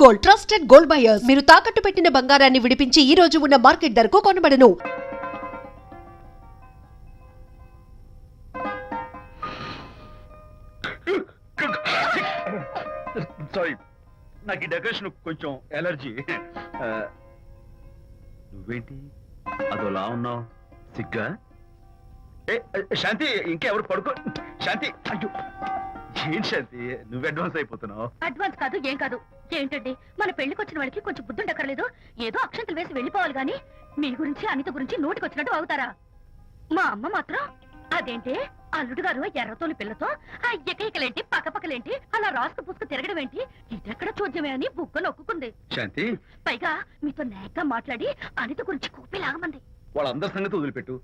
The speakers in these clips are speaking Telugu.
Gold, trusted gold buyers. మీరు తాకట్టు పెట్టిన బంగారాన్ని విడిపించి ఈ రోజు ఉన్న మార్కెట్ ధరకు కొనబడను. సారీ, నాకు ఈ డెకరేషన్ కొంచెం ఎలర్జీ. నువ్వేంటి అదోలా ఉన్నావు? సిగ్గా? శాంతి, ఇంకెవరు పడుకో. శాంతి, అయ్యో ఏం శాంతి, నువ్వు అడ్వాన్స్ అయిపోతున్నావు. అడ్వాన్స్ కాదు, ఏం కాదు. ఏంటండి, మన పెళ్లికి వచ్చిన వాళ్ళకి కొంచెం బుద్ధుండక్కర్లేదు. ఏదో అక్షంతలు వేసి వెళ్ళిపోవాలి గాని మీ గురించి అనిత గురించి నోటికి వచ్చినట్టు అవుతారా? మా అమ్మ మాత్రం అదేంటి అల్లుడు గారు ఎర్రతోని పిల్లతో ఆ ఎకైకలేంటి పక్కపక్కలేంటి అలా రాసుకు పుసుకు తిరగడం ఏంటి, ఇదెక్కడ చూద్యమే అని బుగ్గ నొక్కుంది. శాంతి, పైగా మీతో నేగ్గా మాట్లాడి అనిత గురించి కూపిలాగమంది. వాళ్ళందరి సంగతి వదిలిపెట్టు.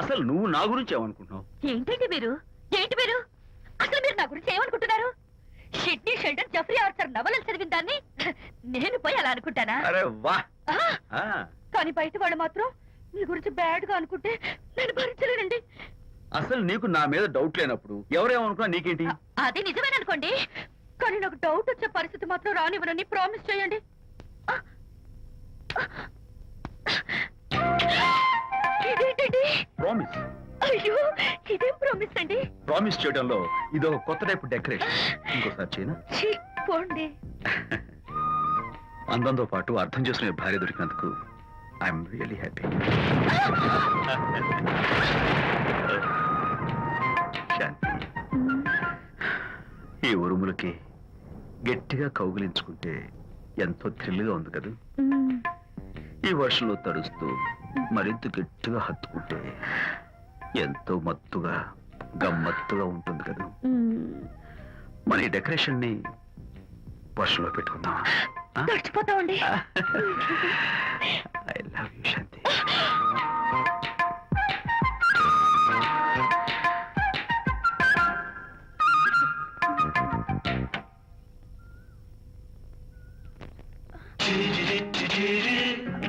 అసలు నువ్వు నా గురించి ఏమనుకుంటున్నావు? ఏంటండి మీరు, ఏంటి మీరు అసలు మీరు నా గురించి ఏమనుకుంటున్నారు? షిడ్నీ షెల్డన్ జెఫ్రీ ఆర్చర్ నవలలు చదివిన దాన్ని నేను పోయి అలా అనుకుంటానా? అరే వా! కానీ బయట వాళ్ళు మాత్రం మీ గురించి బ్యాడ్ గా అనుకుంటే నేను భరించలేనండి. అసలు నీకు నా మీద డౌట్ లేనప్పుడు ఎవరేమనుకున్నా నీకేంటి? అది నిజమేననుకోండి, కానీ నాకు డౌట్ వచ్చే పరిస్థితి మాత్రం రానివ్వనని ప్రామిస్ చేయండి. ఇదేంటండి? ప్రామిస్? అయ్యో, ఇదేం ప్రామిస్ అండి? ప్రామిస్ చేయడంలో ఇదో కొత్త టైప్ డెకరేషన్. ఇంకోసారి చేయనా? పోండి. అందంతో పాటు అర్థం చేసుకునే భార్య దొరికినందుకు ఐఎమ్ రియలీ హ్యాపీ. ఈ ఉరుములకి గట్టిగా కౌగిలించుకుంటే ఎంతో థ్రిల్గా ఉంది కదా. ఈ వర్షంలో తడుస్తూ మరింత గట్టిగా హత్తుకుంటే ఎంతో మత్తుగా గమ్మత్తుగా ఉంటుంది కదా. మన ఈ డెకరేషన్ ని వర్షంలో పెట్టుకుందామా? తడిచిపోతామండి. I love you Shanti.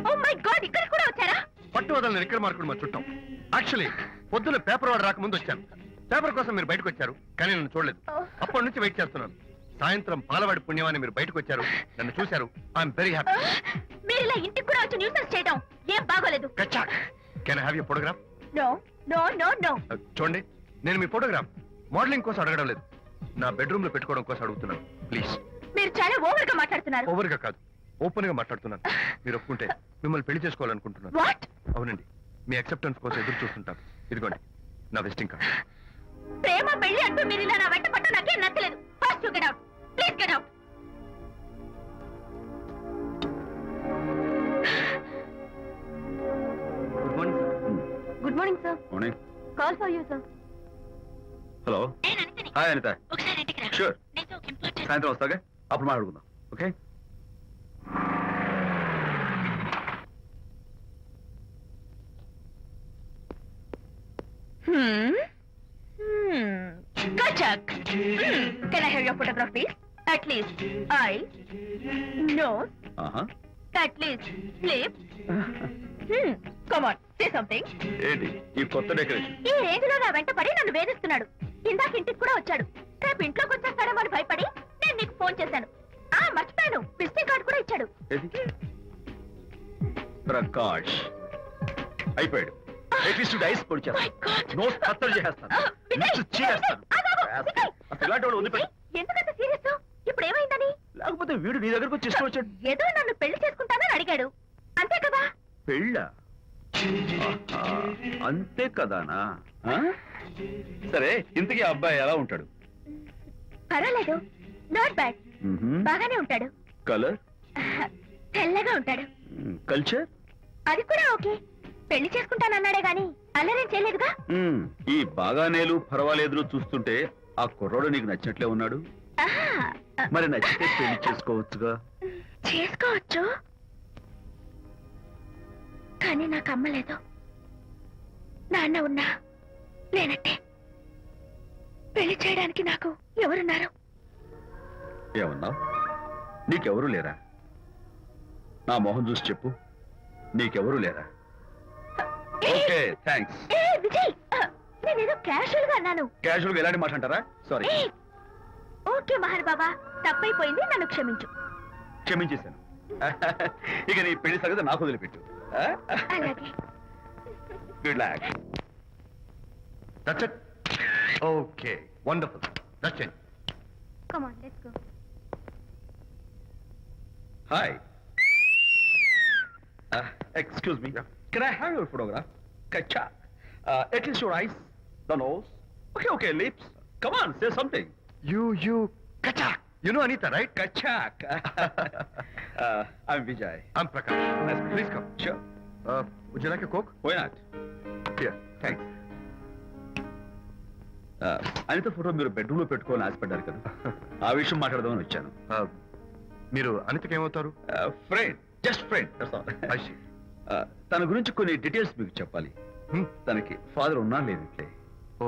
Oh my god, ఇక్కడ కూడా వచ్చారా? పట్టు వదలని నిక్కర మార్కుడు మా చుట్టాం. యాక్చువల్లీ పొద్దున్న పేపర్ వాడు రాకముందు వచ్చాను. పేపర్ కోసం మీరు బయటకు వచ్చారు, కానీ నన్ను చూడలేదు. అప్పటి నుంచి వెయిట్ చేస్తున్నాను. సాయంత్రం పాలవాడి పుణ్యమాన్ని మీరు బయటకు వచ్చారు, నన్ను చూశారు. I'm very happy. మీరు ఇలా ఇంటికి కూడా వచ్చి న్యూసెన్స్ చేయడం ఏం బాగోలేదు. Can I have your photograph? No no no no. చూడండి, నేను మీ ఫోటోగ్రాఫ్ మోడలింగ్ కోసం అడగడం లేదు, నా బెడ్రూమ్ లో పెట్టుకోవడం కోసం అడుగుతున్నాను. ప్లీజ్. మీరు చాలా ఓవర్ గా మాట్లాడుతున్నారు. ఓవర్ గా కాదు, ఓపెన్ గా మాట్లాడుతున్నాను. మీరు ఒప్పుకుంటే మిమ్మల్ని పెళ్లి చేసుకోవాలనుకుంటున్నాను. వాట్? అవునండి, మీ అక్సెప్టెన్స్ కోసం ఎదురు చూస్తుంటాను. ఇదిగోండి నా విజిటింగ్ కార్డ్. ప్రేమ పెళ్లి అంటూ మీరు ఇలా నా వెంట పట్ట నాకేం నచ్చలేదు. First get out, please get out. Good morning sir. Good morning sir. Morning. Call for you sir. Hello. Hi Anitha. ఒకసారి ఇంటికి రా. షూర్. నీతో ఒక ఇంపార్టెంట్. సాయంత్రం వస్తాగా, అప్పుడు మాట్లాడుకుందాం. Okay? Kachak. Can I have your photograph, please? At least eyes, nose, at least lips. Come on, say something. ఏంటి ఈ కొత్త డెకరేషన్? ఈ రేంజ్ లో నా వెంట పడి నన్ను వేధిస్తున్నాడు. ఇందాక ఇంటికి కూడా వచ్చాడు. రేపు ఇంట్లోకి వచ్చేస్తాడేమో అని భయపడి నేను నీకు ఫోన్ చేశాను. మర్చిపోయాను, విజిటింగ్ కార్డు కూడా ఇచ్చాడు. ప్రకాష్ అయిపోయాడు. ఐస్ పొడి చేస్తాను, నోస్ కత్తలు చేస్తాను, ఎందుకంత సీరియస్? ఇప్పుడు ఏమైందని? లేకపోతే వీడు నీ దగ్గరకు వచ్చి ఇష్టం వచ్చాడు. ఏదో నన్ను పెళ్లి చేసుకుంటానని అడిగాడు, అంతే కదా? పెళ్ళా? అంతే కదానా? సరే, ఇంతకీ అబ్బాయి ఎలా ఉంటాడు? పర్వాలేదు, నాట్ బ్యాడ్, బాగానే ఉంటాడు. కలర్? తెల్లగా ఉంటాడు. కల్చర్? అది కూడా ఓకే. పెళ్లి చేసుకుంటానన్నాడే గాని అల్లరేం చేయలేదుగా. ఈ బాగానేలు పర్వాలేదులు చూస్తుంటే ఆ కుర్రోడు నీకు నచ్చినట్లే ఉన్నాడు. మరి నచ్చితే పెళ్లి చేసుకోవచ్చుగా. చేసుకోవచ్చు, కానీ నాకు అమ్మ లేదు, నాన్న ఉన్నా లేనట్టే. పెళ్లి చేయడానికి నాకు ఎవరున్నారు? ఏమన్నావు? నీకెవరూ లేరా? నా మొహం చూసి చెప్పు, నీకెవరూ లేరా? Okay, thanks. విజయ్, నేనేదో క్యాషువల్ గా అన్నాను. క్యాషువల్ గా ఎలాంటి మాట అంటారా? సారీ. ఓకే మహర్ బాబా, తప్పైపోయింది, నన్ను క్షమించు. క్షమించేశాను. ఇక నీ పెళ్లి సంగతి నాకు వదిలిపెట్టు. అలాగే. Good luck. That's it. Okay, wonderful. That's it. Come on, let's go. Hi. Excuse me. Can I have your photograph? Kacha. At least your eyes, the nose. Okay, lips. Come on, say something. You Kachak. You know Anita, right? Kachak. I'm Vijay. I'm Prakash. Nice. Please come. Sure. Would you like a Coke? Why not? Here. Thanks. Anitha photo మీరు బెడ్రూమ్ లో పెట్టుకోవాలని ఆశపడ్డారు కదా, ఆ విషయం మాట్లాడదామని వచ్చాను. మీరు అనితకి ఏమవుతారు? Friend, just friend. తన గురించి కొన్ని డీటెయిల్స్ మీకు చెప్పాలి. తనకి ఫాదర్ ఉన్నా లేదంటే. ఓ,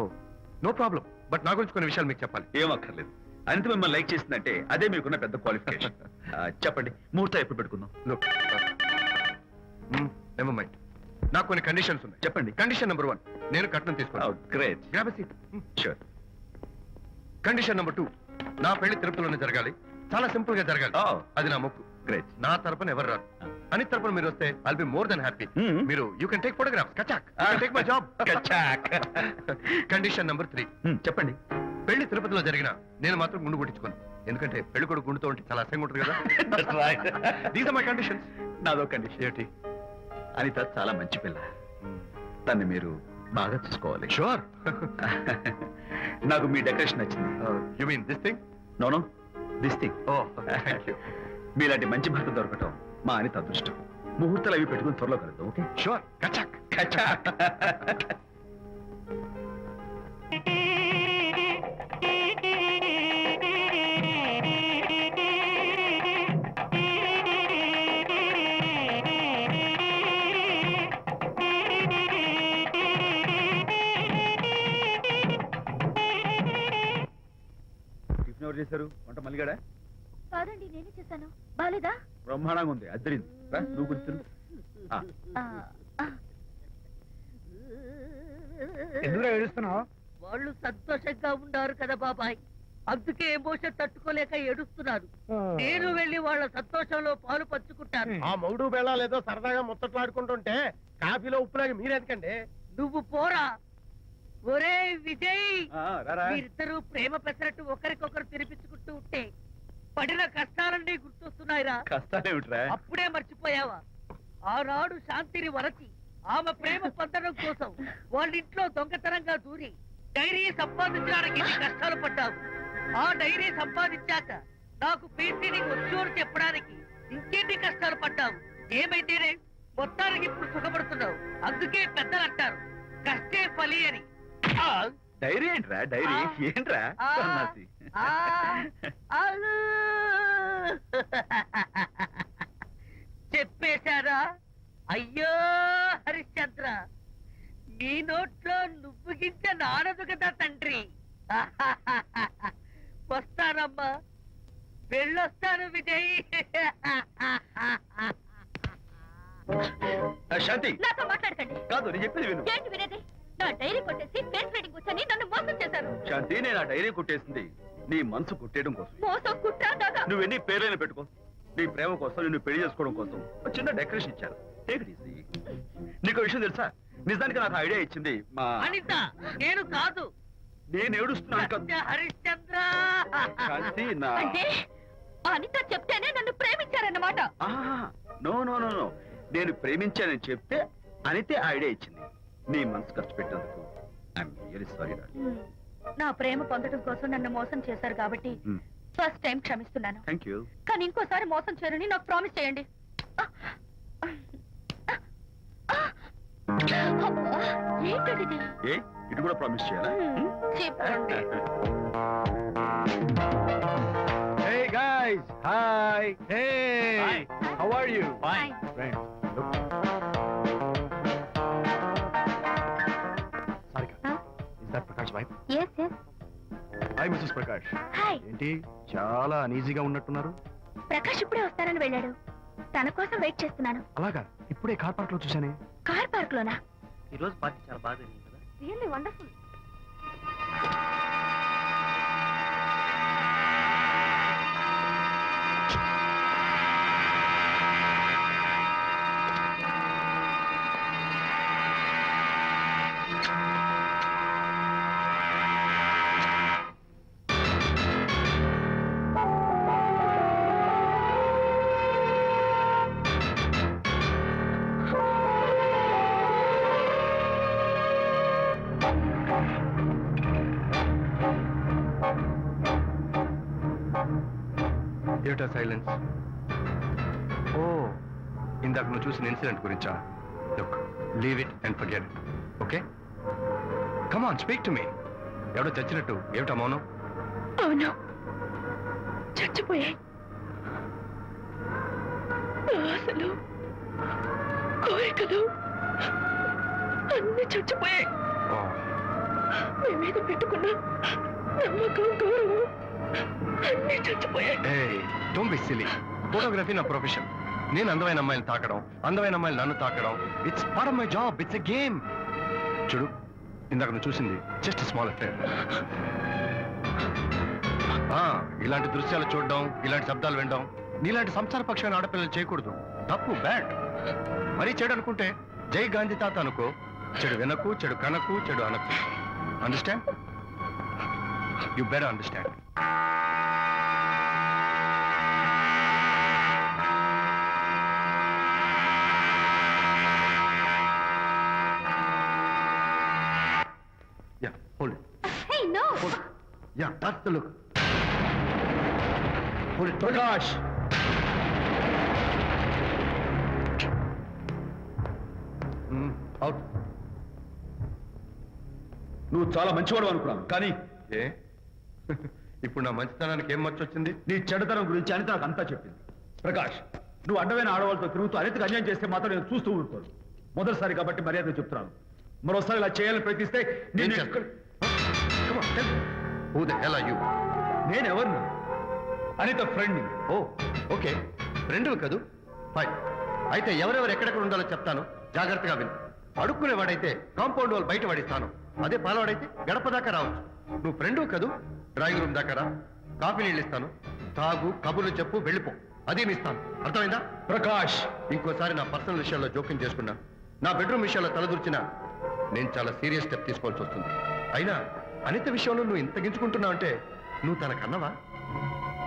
నో ప్రాబ్లం. బట్ నా గురించి కొన్ని విషయాలు మీకు చెప్పాలి. ఏం అక్కర్లేదు. అనిత మిమ్మల్ని లైక్ చేసిందంటే అదే మీకున్న పెద్ద క్వాలిఫికేషన్. చెప్పండి, ముహూర్తం ఎప్పుడు పెట్టుకుందాం? Never mind. నాకు కొన్ని కండిషన్స్ ఉన్నాయి. చెప్పండి. కండిషన్ నెంబర్ 1, నేను కట్నం తీసుకున్నాను. Great. Grab a seat. Sure. Condition number 2, నా పెళ్లి తిరుపతిలోనే జరగాలి. చాలా సింపుల్ గా జరగాలి. అది నా మొక్కు. గ్రేట్. నా తరపున ఎవరు రాదు. అని తరపున మీరు వస్తే I'll be more than happy. మీరు యూ కెన్ టేక్ ఫోటోగ్రాఫ్స్. కచాక్. Take my job. కచాక్. కండిషన్ నెంబర్ 3, చెప్పండి. పెళ్లి తిరుపతిలో జరిగిన నేను మాత్రం గుండు కొట్టించుకోను. ఎందుకంటే పెళ్లి కొడుకు గుండుతో ఉంటే చాలా అసహ్యంగా ఉంటుంది కదా. These are my conditions. నాదో కండిషన్. ఏంటి? అనిత చాలా మంచి పిల్ల. తన్ని మీరు బాగా చూసుకోవాలి. షూర్. నాకు మీ డెకరేషన్ నచ్చింది. You mean this thing? No, this thing. Oh, thank you. మీలాంటి మంచి భర్త దొరకటం మా అనిత అదృష్టం. ముహూర్తాలు అవి పెట్టుకుని త్వరలో కలుద్దాం. ఓకే? షూర్. కచాక్. కచాక్. టిఫిన్ ఎవరు చేశారు? వంట మల్లిగాడా? కాదండి, నేనే చేశాను. బాలేదా? బ్రహ్మాండంగా ఉంది. అద్దరింది. నువ్వు గుర్తు. ఎందుకు ఏడుస్తున్నావు? వాళ్ళు సంతోషంగా ఉన్నారు కదా బాబాయ్, అందుకే ఎమోషన్ తట్టుకోలేక ఏడుస్తున్నారు. నేను వెళ్ళి వాళ్ళ సంతోషంలో పాలు పంచుకుంటాను. ఆ మౌడు బేళాలు ఏదో సరదాగా ముచ్చట్లాడుకుంటుంటే కాఫీలో ఉప్పులాగా మీరెందుకండి? నువ్వు పోరా. ఒరే విజయ్, రారా. మీరిద్దరూ ప్రేమ పెసరట్టు ఒకరికొకరు తినిపించుకుంటూ ఉంటే పడిన కష్టాలన్నీ గుర్తొస్తున్నాయిరా. కష్టాలేమిట్రా? అప్పుడే మర్చిపోయావా? ఆనాడు శాంతిని వరచి ఆమె ప్రేమ పొందడం కోసం వాళ్ళింట్లో దొంగతనంగా దూరి డైరీ సంపాదించడానికి ఎన్ని కష్టాలు పడ్డావు. ఆ డైరీ సంపాదించాక నాకు పీసీని వచ్చోరు చెప్పడానికి ఇంకెన్ని కష్టాలు పడ్డావు. ఏమైతేనే మొత్తానికి ఇప్పుడు సుఖపడుతున్నావు. అందుకే పెద్దలు అంటారు కష్టే ఫలి అని. డైరీ ఏంట్రా? డైరీ ఏంట్రా? సన్నాసి. చెప్పేశారా? అయ్యో హరిశ్చంద్ర, నీ నోట్లో నువ్వు గింజ నానదు కదా తండ్రి. వస్తానమ్మా, వెళ్ళొస్తాను విజయ్. శాంతి, నాతో మాట్లాడకండి. కాదు నేను చెప్పేది విను. ఏంటి వినేది? నా డైరీ కొట్టేసి ఫేస్ రీడింగ్ కూర్చొని నన్ను మోసం చేశారు. శాంతి, నేను ఆ డైరీ కుట్టేసింది నీ మనసు కుట్టేయడం కోసం. మోసం, కుట్ర, దగ. నువ్వు ఎన్ని పేర్లైనా పెట్టుకో, నీ ప్రేమ కోసం, నిన్ను పెళ్లి చేసుకోవడం కోసం ఒక చిన్న డెకరేషన్ ఇచ్చాను. Take it easy. నీకు విషయం తెలుసా? నిజానికి నాకు ఐడియా ఇచ్చింది మా అనిత. నేను కాదు. నేను ఏడుస్తున్నాను కదా సత్య హరిశ్చంద్ర. శాంతి. నా అంటే అనిత చెప్తేనే నన్ను ప్రేమించారన్నమాట. నో నో నో నో, నేను ప్రేమించానని చెప్తే అనితే ఐడియా ఇచ్చింది. నీ మనసు ఖర్చు పెట్టేందుకు ఐఎమ్ రియల్లీ సారీ. నా ప్రేమ పొందడం కోసం నన్ను మోసం చేశారు కాబట్టి ఫస్ట్ టైం క్షమిస్తున్నాను. Thank you. కానీ ఇంకోసారి మోసం చేయరని నాకు ప్రామిస్ చేయండి. అబ్బా, ఏంటది? ఏ ఇటు కూడా ప్రామిస్ చేయాలా? చెప్పండి. Hey guys, hi. Hey, Hi. how are you? Fine. Friends, look. Sarika, Huh? is that Prakash wife? Yes, yes. Hi, Mrs. Prakash. Hi. ఏంటి చాలా అనీజీగా ఉన్నట్టున్నారు? ప్రకాష్ ఇప్పుడే వస్తారని వెళ్ళాడు. తన కోసం వెయిట్ చేస్తున్నాను. అలాగా, ఇప్పుడే కార్ పార్క్ లో చూశానే. కార్ పార్క్ లోనా? ఈ రోజు పార్టీ చాలా బాగా జరిగింది కదా. Really wonderful. ఏమిటా సైలెన్స్? ఓ, ఇందాక నువ్వు చూసిన ఇన్సిడెంట్ గురించా? Look, leave it and forget it, okay? Come on, speak to me. ఎవడో చచ్చినట్టు ఏమిటా మౌనం? అవును, చచ్చిపోయాయి. ఆశలు, కోరికలు అన్ని చచ్చిపోయాయి. ఓ, మీ మీద పెట్టుకున్న నమ్మకం, గౌరవం అన్ని చచ్చిపోయాయి. ఏయ్, డోంట్ బి సిలీ. ఫోటోగ్రఫీ నా ప్రొఫెషన్. నేను అందమైన అమ్మాయిని తాకడం, అందమైన అమ్మాయిలు నన్ను తాకడం, it's part of my job, it's a game. చూడు, ఇందాక నువ్వు చూసింది జస్ట్ స్మాల్ అఫేర్. ఇలాంటి దృశ్యాలు చూడడం, ఇలాంటి శబ్దాలు వినడం నీలాంటి సంసారపక్షమైన ఆడపిల్లలు చేయకూడదు. తప్పు, బ్యాడ్. మరీ చెడు అనుకుంటే జై గాంధీ తాత అనుకో. చెడు వినకు, చెడు కనకు, చెడు అనకు. Understand? You better understand. Yeah, hold it. Hey, no! Hold it. Yeah, that's the look. Hold it. Prakash, Out. నువ్వు చాలా మంచివాడు అనుకున్నాను, కానీ ఏ? ఇప్పుడు నా మంచితనానికి ఏం మర్చొచ్చింది? నీ చెడుతనం గురించి అనిత నాకు అంతా చెప్పింది. ప్రకాష్, నువ్వు అడ్డమైన ఆడవాళ్ళతో తిరుగుతూ అనితకు అన్యాయం చేస్తే మాత్రం నేను చూస్తూ ఊరుకోను. మొదటిసారి కాబట్టి మర్యాద చెప్తున్నాను. మరోసారి ఇలా చేయాలని ప్రయత్నిస్తే ఏం నేను చేస్తావు? Come on, tell me. Who the hell are you? నేనెవరిని? అనిత ఫ్రెండ్. ఓ, ఓకే, ఫ్రెండ్ కదూ? ఫైన్. అయితే ఎవరెవరు ఎక్కడెక్కడ ఉండాలో చెప్తాను, జాగ్రత్తగా విను. అడుక్కునేవాడైతే కాంపౌండ్ వాళ్ళు బయట పడిస్తాను. అదే పాలవాడైతే గడప దాకా రావచ్చు. నువ్వు ఫ్రెండు కదూ? డ్రాయింగ్ రూమ్ దాకా రా, కాఫీ నీళ్ళు ఇస్తాను, తాగు, కబుర్లు చెప్పు, వెళ్ళిపో. అదేమి ఇస్తాను, అర్థమైందా? ప్రకాష్, ఇంకోసారి నా పర్సనల్ విషయాల్లో జోక్యం చేసుకున్నా, నా బెడ్రూమ్ విషయాల్లో తలదూర్చినా నేను చాలా సీరియస్ స్టెప్ తీసుకోవాల్సి వస్తుంది. అయినా అనిత విషయంలో నువ్వు ఇంత గించుకుంటున్నావు అంటే నువ్వు తనకన్నవా?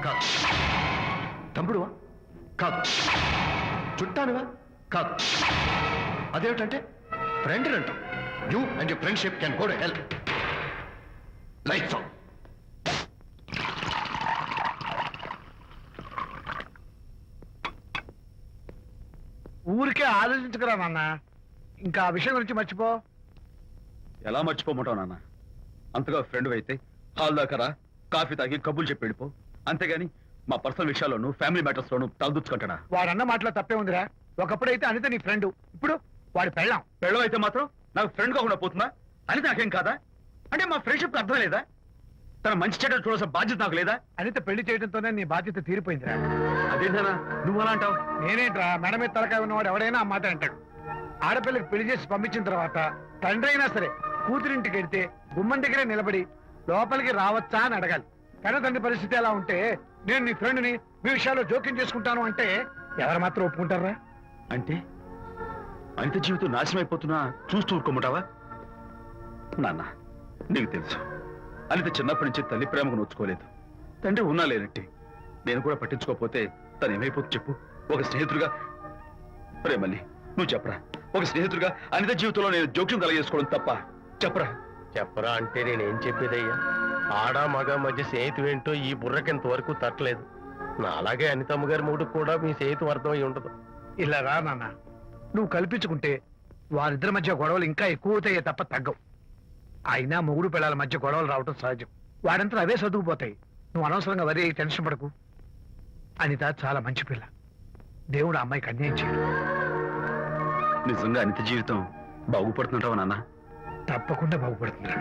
కాదు. తమ్ముడువా? కాదు. చుట్టానువా? కాదు. అదేమిటంటే ఫ్రెండ్ అంటాం. You and your friendship can go to hell. Lights on. ఊరికే ఆలోచించుకురా నాన్న, ఇంకా ఆ విషయం గురించి మర్చిపో. ఎలా మర్చిపోమంటావు నాన్న? అంతగా ఫ్రెండ్ అయితే హాల్ దాకా రా, కాఫీ తాగి కబుర్లు చెప్పి వెళ్ళిపో. అంతేగాని మా పర్సనల్ విషయాల్లోనూ ఫ్యామిలీ మ్యాటర్స్ లోనూ తలదూర్చుకుంటాడా? వాడన్న మాటలో తప్పే ఉందిరా. ఒకప్పుడైతే అనిత నీ ఫ్రెండ్, ఇప్పుడు వాడి పెళ్ళాం. పెళ్ళం అయితే మాత్రం నాకు ఫ్రెండ్ కాకుండా పోతుందా? అని నాకేం కాదా? అంటే మా ఫ్రెండ్షిప్ అర్థం లేదా? తన మంచి చెడ్డ చూడాల్సిన బాధ్యత నాకు లేదా? అనిత పెళ్లి చేయడంతోనే నీ బాధ్యత తీరిపోయిందిరా. అదేంటనా నువ్వు అలా అంటావు? నేనేంట్రా, మెడ మీద తలకాయ ఉన్నవాడు ఎవడైనా ఆ మాట అంటాడు. ఆడపిల్లకి పెళ్లి చేసి పంపించిన తర్వాత తండ్రి అయినా సరే కూతురింటికి వెళ్తే గుమ్మం దగ్గరే నిలబడి లోపలికి రావచ్చా అని అడగాలి. కానీ తండ్రి పరిస్థితి ఎలా ఉంటే నేను నీ ఫ్రెండ్ని మీ విషయాల్లో జోక్యం చేసుకుంటాను అంటే ఎవరు మాత్రం ఒప్పుకుంటారా? అంటే అనిత జీవితం నాశనం అయిపోతున్నా చూస్తూ ఊరుకోమంటావా? నాన్న, నీకు తెలుసు అనిత చిన్నప్పటి నుంచి తల్లి ప్రేమకు నోచుకోలేదు. తండ్రి ఉన్నా లేనట్టే. నేను కూడా పట్టించుకోకపోతే తను ఏమైపోతుంది చెప్పు? ఒక స్నేహితుడిగా ప్రేమల్ని నువ్వు చెప్పరా? ఒక స్నేహితుడిగా అనిత జీవితంలో నేను జోక్యం కలగజేసుకోవడం తప్ప? చెప్పరా? చెప్పరా అంటే నేనేం చెప్పేదయ్యా? ఆడ మగ మధ్య స్నేహితు ఏంటో ఈ బుర్రకింత వరకు తట్టలేదు. నా అలాగే అనితమ్మ గారి మూడు కూడా మీ స్నేహితు అర్థం అయి ఉండదు. ఇలా రా నాన్న, నువ్వు కల్పించుకుంటే వారిద్దరి మధ్య గొడవలు ఇంకా ఎక్కువ అవుతాయే తప్ప తగ్గవు. అయినా మొగుడు పిల్లల మధ్య గొడవలు రావటం సహజం. వాడంతా అవే సర్దుకుపోతాయి. నువ్వు అనవసరంగా వరి టెన్షన్ పడకు. అనిత చాలా మంచి పిల్ల. దేవుడు ఆ అమ్మాయికి అన్యాయం చేయడు. నిజంగా అనిత జీవితం బాగుపడుతుంటావా నాన్న? తప్పకుండా బాగుపడుతుందిరా.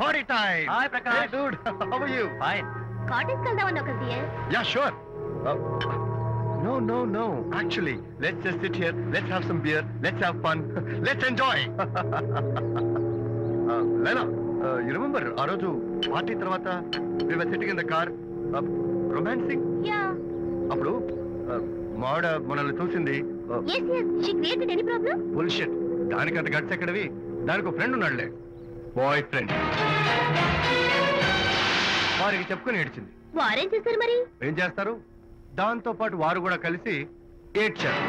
Party time! Hi, Prakash. Hey, dude. How are you? Fine. Cottage వెళ్దామని ఒక Yeah, sure. No. Actually, let's just sit here. Let's have some beer. Let's have fun. Let's enjoy. Lena, you remember ఆ రోజు పార్టీ తర్వాత we were sitting in the car, romancing? Yeah అప్పుడు మావిడ మనల్ని చూసింది. yes she created any problem Bullshit. దానికంత గట్స్ ఎక్కడవి? దానికి ఒక ఫ్రెండ్ ఉన్నాడులే, బాయ్ ఫ్రెండ్. వారికి చెప్పుకొని ఏడ్చింది. వారేం చేశారు మరి ఏం చేస్తారు? దాంతో పాటు వారు కూడా కలిసి ఏడ్చారు.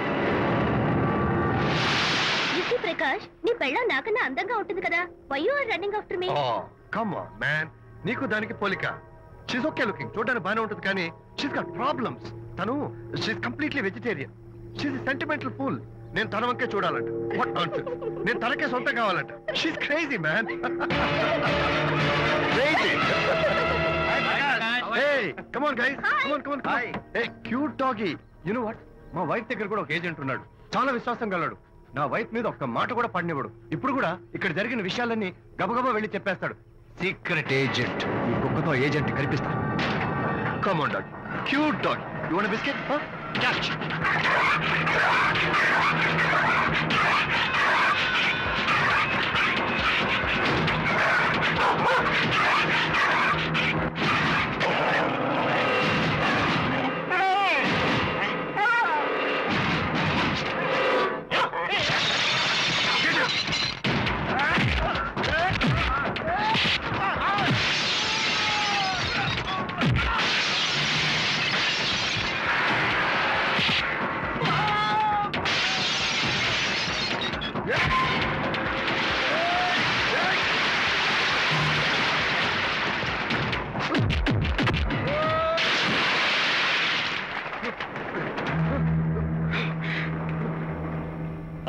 ప్రకాష్ నీ పెళ్ళం నాకన్నా అందంగా ఉంటుంది కదా. Why you are running after me? Come on man, నీకు దానికి పోలిక. షీస్ ఓకే లుకింగ్, చూడడానికి బాగానే ఉంటుంది, కానీ షీస్ గాట్ ప్రాబ్లమ్స్. తను she's completely vegetarian. She's sentimental pool. నేను తన వంకే చూడాలంట. What nonsense. నేను తనకే సొంతం కావాలంట. She's crazy man. Crazy. Hey, come on guys. Come on, come on, come on. Hey, cute doggy. You know what? మా వైఫ్ దగ్గర కూడా ఒక ఏజెంట్ ఉన్నాడు. చాలా విశ్వాసం గలడు. నా వైఫ్ మీద ఒక్క మాట కూడా పడినివ్వడు. ఇప్పుడు కూడా ఇక్కడ జరిగిన విషయాలన్నీ గబగబా వెళ్ళి చెప్పేస్తాడు. Secret agent. ఈ కుక్కతో ఏజెంట్ కనిపిస్తా. Come on, dog. Cute dog. You want a biscuit? Huh? Catch.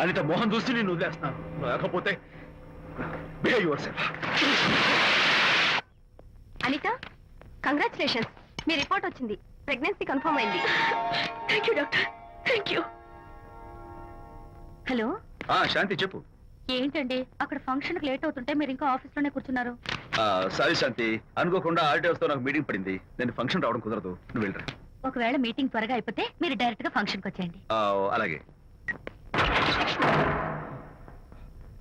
Anitha Mohan చూసి నేను వదిలేస్తున్నాను. లేకపోతే behave yourself. Anitha, congratulations. మీ రిపోర్ట్ వచ్చింది. ప్రెగ్నెన్సీ కన్ఫర్మ్ అయింది. Thank you doctor. Thank you. Hello, Shanti చెప్పు. ఏంటండి అక్కడ ఫంక్షన్ లేట్ అవుతుంటే మీరు ఇంకా ఆఫీస్ లోనే కూర్చున్నారు? సారీ శాంతి, అనుకోకుండా ఆడిటర్స్ తో నాకు మీటింగ్ పడింది. నేను ఫంక్షన్ రావడం కుదరదు. నువ్వు వెళ్ళరా. ఒకవేళ మీటింగ్ త్వరగా అయిపోతే మీరు డైరెక్ట్ గా ఫంక్షన్ కి వచ్చేయండి. అలాగే.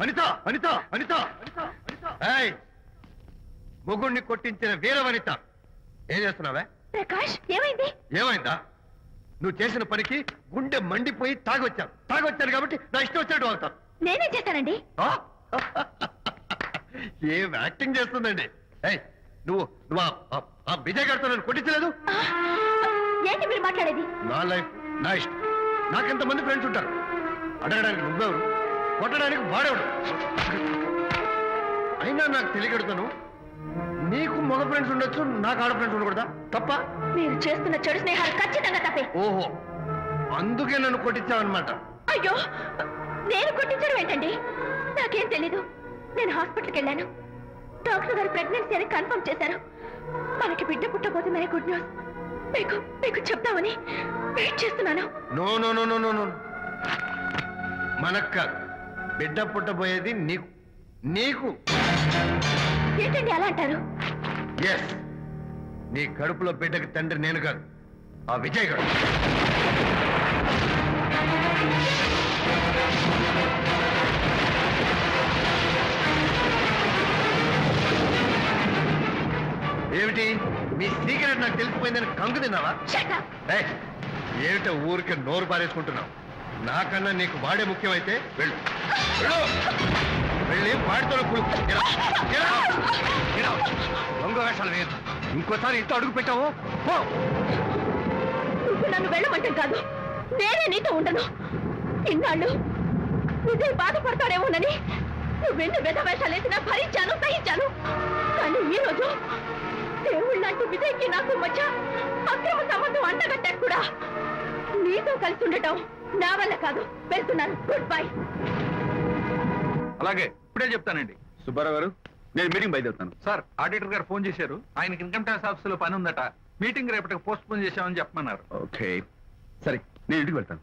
అనిత, అనిత, అనిత, ఏయ్, మొగుణ్ణి కొట్టించిన వీర వనిత, ఏం చేస్తున్నావే? ప్రకాష్, ఏమైంది? ఏమైందా? నువ్వు చేసిన పనికి గుండె మండిపోయి తాగొచ్చాను కాబట్టి నా ఇష్టం వచ్చినట్టు అవుతాను. నేనేం చేశానండి? ఏం యాక్టింగ్ చేస్తుందండి. ఏయ్, నువ్వు నువ్వు ఆ విజయ్ గారితో నన్ను కొట్టించలేదు. ఏంటి మీరు మాట్లాడేది? నా లైఫ్ నా ఇష్టం. నాకెంతమంది ఫ్రెండ్స్ ఉంటారు. అడగడానికి నువ్వెవరు, కొట్టడానికి వాడేవాడు. అయినా నాకు తెలియగడుతాను, నీకు మగ ఫ్రెండ్స్ ఉండొచ్చు, నాకు ఆడ ఫ్రెండ్స్ ఉండకూడదా? తప్ప? మీరు చేస్తున్న చెడు స్నేహాలు ఖచ్చితంగా తప్పే. ఓహో, అందుకే నన్ను కొట్టించావన్నమాట. అయ్యో, నేను కొట్టించడం ఏంటండి? నాకేం తెలీదు. నేను హాస్పిటల్కి వెళ్ళాను. డాక్టర్ గారు ప్రెగ్నెన్సీ అని కన్ఫర్మ్ చేశారు. మనకి బిడ్డ పుట్టబోతుందనే గుడ్ న్యూస్ మీకు చెప్తామని వెయిట్ చేస్తున్నాను. No no no no no no, మనక్క బిడ్డ పుట్టబోయేది నీకు. నీకు ఏంటండి అలా అంటారు? ఎస్, నీ కడుపులో బిడ్డకి తండ్రి నేను కాదు, ఆ విజయ్ గారు. ఏమిటి మీ సీక్రెట్ నాకు తెలిసిపోయిందని కంగు తిన్నావా? ఏయ్, ఏమిటో ఊరికే నోరు పారేసుకుంటున్నావు? నాకన్నా నీకు వాడే ముఖ్యమైతే వెళ్ళు, వెళ్ళు, వెళ్ళి వాడితో దొంగ వేషాలు వేయదు. ఇంకోసారి ఇంట్లో అడుగు పెట్టావు పో. నువ్వు నన్ను వెళ్ళమంటే కాదు, నేనే నీతో ఉండను. ఇన్నాళ్ళు విజయ్ బాధపడతాడేమోనని నువ్వెన్ని వెధ వేషాలు వేసినా భరించాను, సహించాను. కానీ ఈ రోజు దేవుళ్ళంటూ విజయ్కి నాకు మధ్య అక్రమ సంబంధం అంటగట్టాను కూడా. నీతో కలిసి ఉండటం నా వల్ల కాదు. వెళ్తున్నాను. Good bye. అలాగే, ఇప్పుడే చెప్తానండి. సుబ్బారావు గారు, నేను మీటింగ్ బయలుదేరుతాను. సార్, ఆడిటర్ గారు ఫోన్ చేశారు. ఆయనకి ఇన్కమ్ ట్యాక్స్ ఆఫీస్ లో పని ఉందట. మీటింగ్ రేపటికి పోస్ట్ పోన్ చేశామని చెప్పమన్నారు. ఓకే, సరే, నేను ఇంటికి వెళ్తాను.